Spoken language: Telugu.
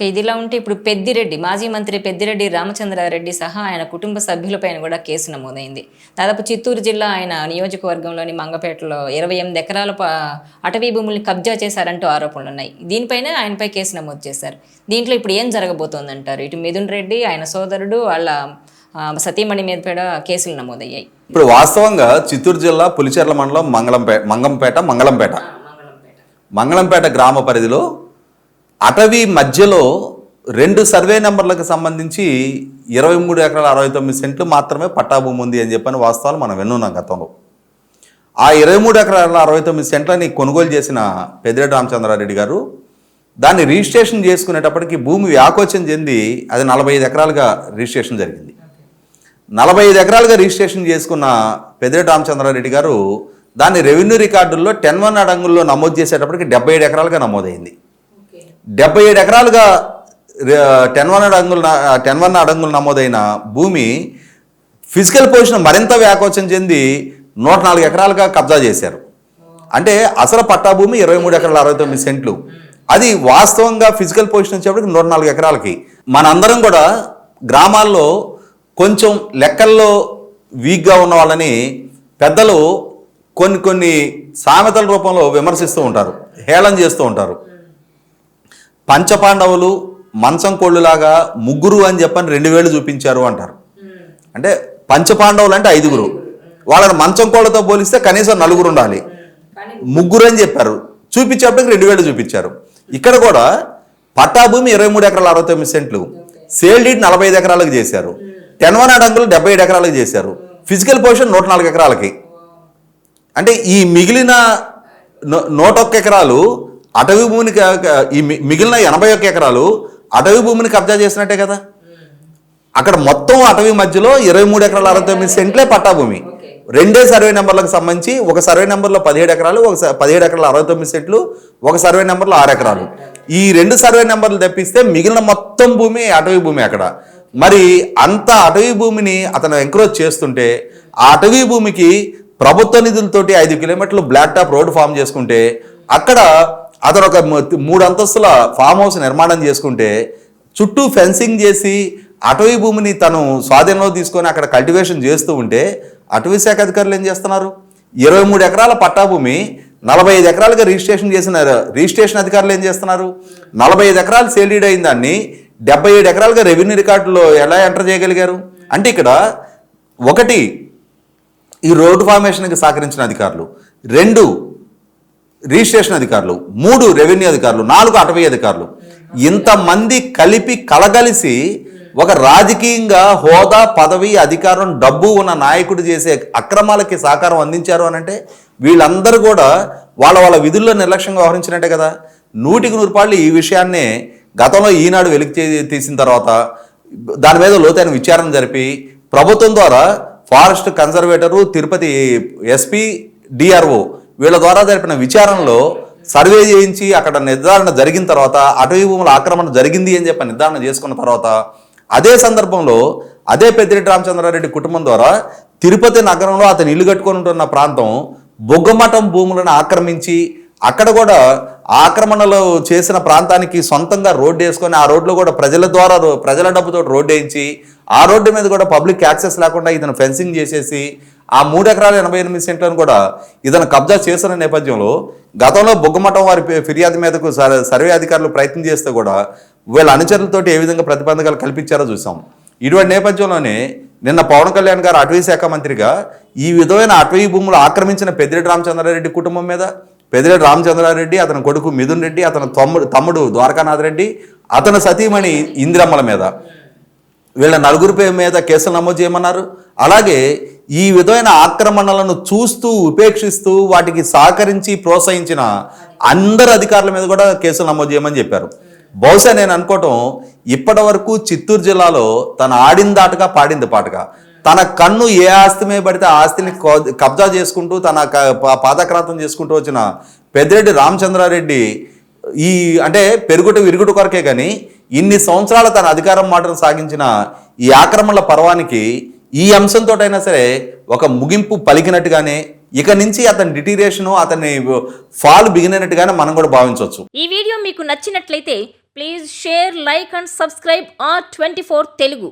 ఇదిలా ఉంటే ఇప్పుడు పెద్దిరెడ్డి మాజీ మంత్రి పెద్దిరెడ్డి రామచంద్రారెడ్డి సహా ఆయన కుటుంబ సభ్యులపైన కూడా కేసు నమోదైంది. దాదాపు చిత్తూరు జిల్లా ఆయన నియోజకవర్గంలోని మంగపేటలో 28 ఎకరాల అటవీ భూముల్ని కబ్జా చేశారంటూ ఆరోపణలు ఉన్నాయి. దీనిపైన ఆయనపై కేసు నమోదు చేశారు. దీంట్లో ఇప్పుడు ఏం జరగబోతోందంటారు? ఇటు మిథున్ రెడ్డి, ఆయన సోదరుడు, వాళ్ళ సతీమణి మీద కూడా కేసులు నమోదయ్యాయి. ఇప్పుడు వాస్తవంగా చిత్తూరు జిల్లా పులిచెర్ల మండలం మంగళంపేట గ్రామ పరిధిలో అటవీ మధ్యలో 2 సర్వే నెంబర్లకు సంబంధించి 23 ఎకరాల 69 సెంట్లు మాత్రమే పట్టాభూమి ఉంది అని చెప్పని వాస్తవాలు మనం విన్నాం గతంలో. ఆ 23 ఎకరాల 69 సెంట్లని కొనుగోలు చేసిన పెద్దిరెడ్డి రామచంద్రారెడ్డి గారు దాన్ని రిజిస్ట్రేషన్ చేసుకునేటప్పటికి భూమి వ్యాకోచం చెంది అది 45 ఎకరాలుగా రిజిస్ట్రేషన్ జరిగింది. 45 ఎకరాలుగా రిజిస్ట్రేషన్ చేసుకున్న పెద్దిరెడ్డి రామచంద్రారెడ్డి గారు దాన్ని రెవెన్యూ రికార్డుల్లో 10-1 అడంగుల్లో నమోదు చేసేటప్పటికి 77 ఎకరాలుగా నమోదైంది. 77 ఎకరాలుగా 10-1 అడంగులు నమోదైన భూమి ఫిజికల్ పొజిషన్ మరింత వ్యాకోచం చెంది 104 ఎకరాలుగా కబ్జా చేశారు. అంటే అసలు పట్టా భూమి 23 ఎకరాల 69 సెంట్లు. అది వాస్తవంగా ఫిజికల్ పొజిషన్ వచ్చేప్పటికి 104 ఎకరాలకి. మనందరం కూడా గ్రామాల్లో కొంచెం లెక్కల్లో వీక్గా ఉన్న వాళ్ళని పెద్దలు కొన్ని సామెతల రూపంలో విమర్శిస్తూ ఉంటారు, హేళన చేస్తూ ఉంటారు. పంచపాండవులు మంచం కోళ్ళులాగా ముగ్గురు అని చెప్పని 2 వేలు చూపించారు అంటారు. అంటే పంచపాండవులు అంటే 5గురు, వాళ్ళని మంచం కోళ్ళతో పోలిస్తే కనీసం 4 ఉండాలి. ముగ్గురు అని చెప్పారు, చూపించేప్పటికి 2 వేలు చూపించారు. ఇక్కడ కూడా పట్టాభూమి 23 ఎకరాల 69 సెంట్లు, సేల్ డీడ్ 45 ఎకరాలకు చేశారు, 10-1 అడంగులు 77 ఎకరాలకు చేశారు, ఫిజికల్ పొజిషన్ 104 ఎకరాలకి. అంటే ఈ మిగిలిన 101 ఎకరాలు అటవీ భూమిని, ఈ మిగిలిన 81 ఎకరాలు అటవీ భూమిని కబ్జా చేసినట్టే కదా. అక్కడ మొత్తం అటవీ మధ్యలో 23 ఎకరాల 69 సెంట్లే పట్టాభూమి. 2 సర్వే నెంబర్లకు సంబంధించి ఒక సర్వే నెంబర్లో 17 ఎకరాలు, ఒక 17 ఎకరాల 69 సెంట్లు, ఒక సర్వే నెంబర్లో 6 ఎకరాలు. ఈ 2 సర్వే నెంబర్లు తెప్పిస్తే మిగిలిన మొత్తం భూమి అటవీ భూమి. అక్కడ మరి అంత అటవీ భూమిని అతను ఎంక్రోచ్ చేస్తుంటే ఆ అటవీ భూమికి ప్రభుత్వ నిధులతోటి 5 కిలోమీటర్లు బ్లాక్ టాప్ రోడ్డు ఫామ్ చేసుకుంటే అక్కడ అతను ఒక 3 అంతస్తుల ఫామ్ హౌస్ నిర్మాణం చేసుకుంటే చుట్టూ ఫెన్సింగ్ చేసి అటవీ భూమిని తను స్వాధీనంలో తీసుకొని అక్కడ కల్టివేషన్ చేస్తూ ఉంటే అటవీ శాఖ అధికారులు ఏం చేస్తున్నారు? 23 ఎకరాల పట్టాభూమి 45 ఎకరాలుగా రిజిస్ట్రేషన్ చేసిన రిజిస్ట్రేషన్ అధికారులు ఏం చేస్తున్నారు? 45 ఎకరాలు సేల్ డీడ్ అయిన దాన్ని 77 ఎకరాలుగా రెవెన్యూ రికార్డులో ఎలా ఎంటర్ చేయగలిగారు? అంటే ఇక్కడ 1 ఈ రోడ్డు ఫార్మేషన్కి సహకరించిన అధికారులు, 2 రిజిస్ట్రేషన్ అధికారులు, 3 రెవెన్యూ అధికారులు, 4 అటవీ అధికారులు, ఇంతమంది కలిపి కలగలిసి ఒక రాజకీయంగా హోదా, పదవి, అధికారం, డబ్బు ఉన్న నాయకుడు చేసే అక్రమాలకి సహకారం అందించారు అని అంటే వీళ్ళందరూ కూడా వాళ్ళ విధుల్లో నిర్లక్ష్యంగా వ్యవహరించినట్టే కదా. 100% ఈ విషయాన్నే గతంలో ఈనాడు వెలికి తీసిన తర్వాత దాని మీద లోతైన విచారణ జరిపి ప్రభుత్వం ద్వారా ఫారెస్ట్ కన్జర్వేటరు, తిరుపతి ఎస్పీ, డిఆర్ఓ వీళ్ళ ద్వారా జరిపిన విచారణలో సర్వే చేయించి అక్కడ నిర్ధారణ జరిగిన తర్వాత అటవీ భూముల ఆక్రమణ జరిగింది అని చెప్పి నిర్ధారణ చేసుకున్న తర్వాత అదే సందర్భంలో అదే పెద్దిరెడ్డి రామచంద్రారెడ్డి కుటుంబం ద్వారా తిరుపతి నగరంలో అతను ఇల్లు కట్టుకొని ఉంటున్న ప్రాంతం బొగ్గమఠం భూములను ఆక్రమించి అక్కడ కూడా ఆక్రమణలో చేసిన ప్రాంతానికి సొంతంగా రోడ్డు వేసుకొని ఆ రోడ్లో కూడా ప్రజల డబ్బుతో రోడ్డు వేయించి ఆ రోడ్డు మీద కూడా పబ్లిక్ యాక్సెస్ లేకుండా ఇతను ఫెన్సింగ్ చేసేసి ఆ 3 ఎకరాల 88 సెంట్లను కూడా ఇతను కబ్జా చేసిన నేపథ్యంలో గతంలో బొగ్గమఠం వారి ఫిర్యాదు మీదకు సర్వే అధికారులు ప్రయత్నం చేస్తే కూడా వీళ్ళ అనుచరులతోటి ఏ విధంగా ప్రతిబంధకాలు కల్పించారో చూసాం. ఇటువంటి నేపథ్యంలోనే నిన్న పవన్ కళ్యాణ్ గారు అటవీ శాఖ మంత్రిగా ఈ విధమైన అటవీ భూములు ఆక్రమించిన పెద్దిరెడ్డి రామచంద్రారెడ్డి కుటుంబం మీద, పెద్దిరెడ్డి రామచంద్రారెడ్డి, అతని కొడుకు మిథున్ రెడ్డి, అతని తమ్ముడు ద్వారకానాథ్ రెడ్డి, అతని సతీమణి ఇందిరమ్మల మీద, వీళ్ళ 4 పేరు మీద కేసులు నమోదు చేయమన్నారు. అలాగే ఈ విధమైన ఆక్రమణలను చూస్తూ ఉపేక్షిస్తూ వాటికి సహకరించి ప్రోత్సహించిన అందరు అధికారుల మీద కూడా కేసులు నమోదు చేయమని చెప్పారు. బహుశా నేను అనుకోవటం ఇప్పటి వరకు చిత్తూరు జిల్లాలో తను ఆడిందాటగా పాడింది పాటగా తన కన్ను ఏ ఆస్తి మీద పడితే ఆ ఆస్తిని కబ్జా చేసుకుంటూ తన పాదక్రాంతం చేసుకుంటూ వచ్చిన పెద్దిరెడ్డి రామచంద్రారెడ్డి ఈ అంటే పెరుగుట విరుగుట కొరకే కానీ ఇన్ని సంవత్సరాల తన అధికారం మాటను సాగించిన ఈ ఆక్రమణల పర్వానికి ఈ అంశంతో అయినా సరే ఒక ముగింపు పలికినట్టుగానే ఇక నుంచి అతని డిటీరియేషన్ అతని ఫాల్ బిగినట్టుగానే మనం కూడా భావించవచ్చు. ఈ వీడియో మీకు నచ్చినట్లయితే Please share, like and subscribe R24 Telugu.